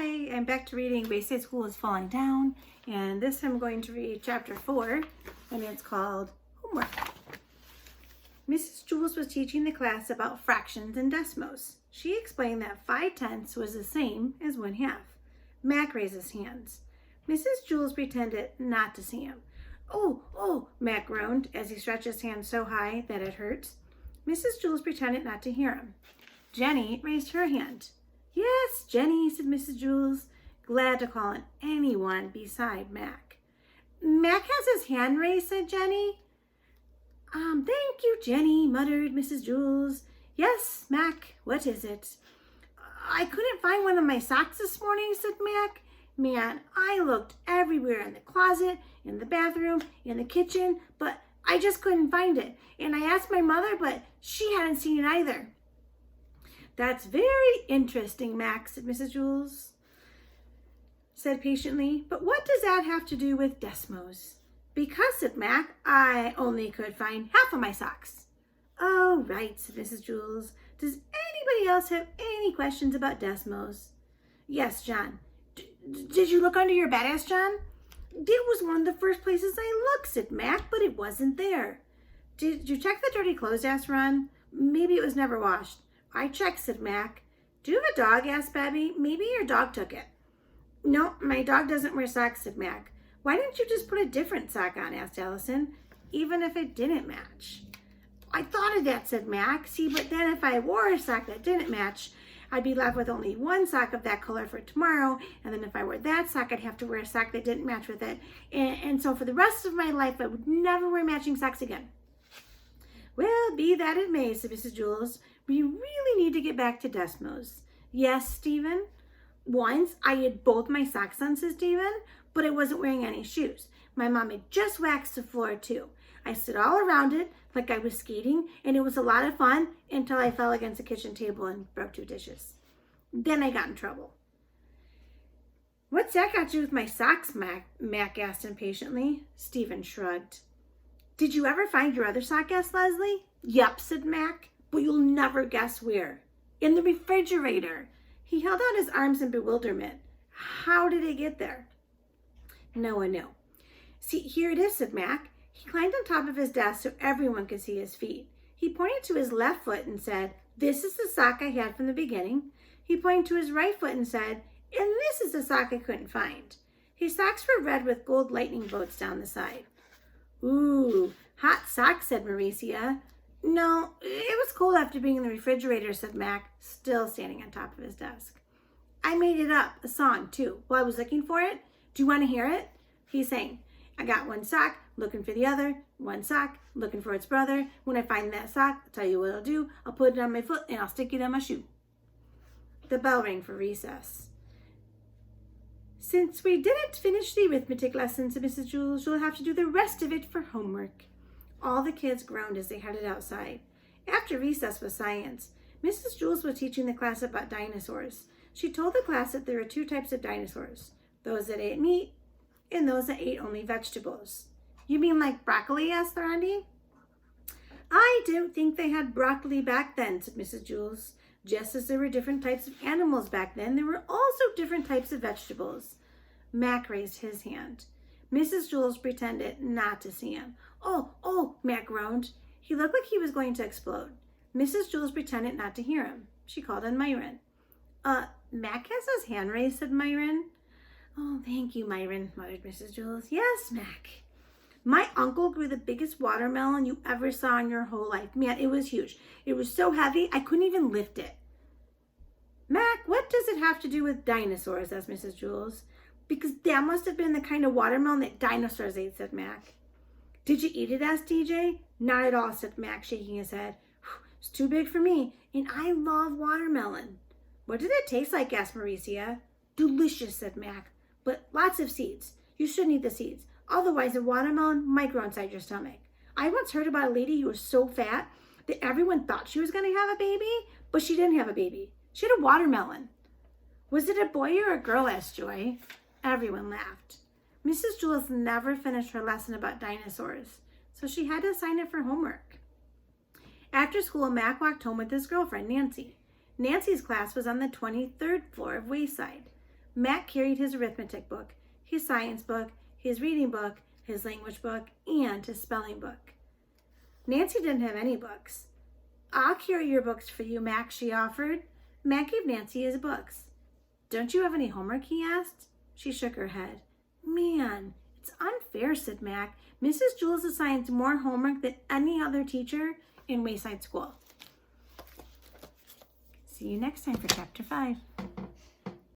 Hi, I'm back to reading Wayside School is Falling Down, and this I'm going to read chapter 4, and it's called Homework. Mrs. Jules was teaching the class about fractions and decimals. She explained that 5/10 was the same as 1/2. Mac raised his hands. Mrs. Jules pretended not to see him. Oh, Mac groaned as he stretched his hand so high that it hurt. Mrs. Jules pretended not to hear him. Jenny raised her hand. Yes, Jenny, said Mrs. Jules, glad to call on anyone beside Mac. Mac has his hand raised, said Jenny. Thank you, Jenny, muttered Mrs. Jules. Yes, Mac, what is it? I couldn't find one of my socks this morning, said Mac. Man, I looked everywhere in the closet, in the bathroom, in the kitchen, but I just couldn't find it. And I asked my mother, but she hadn't seen it either. That's very interesting, Mac, said Mrs. Jules, said patiently. But what does that have to do with decimals? Because, said Mac, I only could find half of my socks. Oh, right, said Mrs. Jules. Does anybody else have any questions about decimals? Yes, John. Did you look under your bed, asked John. It was one of the first places I looked, said Mac, but it wasn't there. Did you check the dirty clothes, asked Ron. Maybe it was never washed. I checked, said Mac. Do you have a dog, asked Babby. Maybe your dog took it. No, my dog doesn't wear socks, said Mac. Why didn't you just put a different sock on, asked Allison, even if it didn't match? I thought of that, said Mac. See, but then if I wore a sock that didn't match, I'd be left with only one sock of that color for tomorrow, and then if I wore that sock, I'd have to wear a sock that didn't match with it. And so for the rest of my life, I would never wear matching socks again. Well, be that it may, said Mrs. Jules, we really need to get back to decimals. Yes, Stephen? Once I had both my socks on, said Stephen, but I wasn't wearing any shoes. My mom had just waxed the floor too. I stood all around it like I was skating, and it was a lot of fun until I fell against the kitchen table and broke 2 dishes. Then I got in trouble. What's that got to do with my socks, Mac asked impatiently. Stephen shrugged. Did you ever find your other sock, asked Leslie. Yup, said Mac, but you'll never guess where. In the refrigerator. He held out his arms in bewilderment. How did it get there? No one knew. See, here it is, said Mac. He climbed on top of his desk so everyone could see his feet. He pointed to his left foot and said, this is the sock I had from the beginning. He pointed to his right foot and said, and this is the sock I couldn't find. His socks were red with gold lightning bolts down the side. Ooh, hot socks, said Mauricia. No, it was cold after being in the refrigerator, said Mac, still standing on top of his desk. I made it up, a song, too, while I was looking for it. Do you want to hear it? He sang, I got one sock, looking for the other, one sock, looking for its brother. When I find that sock, I'll tell you what I'll do. I'll put it on my foot and I'll stick it on my shoe. The bell rang for recess. Since we didn't finish the arithmetic lesson, said Mrs. Jules, you'll have to do the rest of it for homework. All the kids groaned as they headed outside. After recess was science. Mrs. Jules was teaching the class about dinosaurs. She told the class that there are 2 types of dinosaurs, those that ate meat and those that ate only vegetables. You mean like broccoli, asked Randy. I don't think they had broccoli back then, said Mrs. Jules. Just as there were different types of animals back then, there were also different types of vegetables. Mac raised his hand. Mrs. Jules pretended not to see him. Oh, Mac groaned. He looked like he was going to explode. Mrs. Jules pretended not to hear him. She called on Myron. Mac has his hand raised, said Myron. Oh, thank you, Myron, muttered Mrs. Jules. Yes, Mac. My uncle grew the biggest watermelon you ever saw in your whole life. Man, it was huge. It was so heavy, I couldn't even lift it. Mac, what does it have to do with dinosaurs, asked Mrs. Jules. Because that must have been the kind of watermelon that dinosaurs ate, said Mac. Did you eat it, asked DJ. Not at all, said Mac, shaking his head. It's too big for me, and I love watermelon. What did it taste like, asked Mauricia. Delicious, said Mac, but lots of seeds. You shouldn't eat the seeds. Otherwise, a watermelon might grow inside your stomach. I once heard about a lady who was so fat that everyone thought she was going to have a baby, but she didn't have a baby. She had a watermelon. Was it a boy or a girl, asked Joy. Everyone laughed. Mrs. Jules never finished her lesson about dinosaurs, so she had to sign it for homework. After school, Mac walked home with his girlfriend, Nancy. Nancy's class was on the 23rd floor of Wayside. Mac carried his arithmetic book, his science book, his reading book, his language book, and his spelling book. Nancy didn't have any books. I'll carry your books for you, Mac, she offered. Mac gave Nancy his books. Don't you have any homework, he asked. She shook her head. Man, it's unfair, said Mac. Mrs. Jules assigns more homework than any other teacher in Wayside School. See you next time for Chapter 5.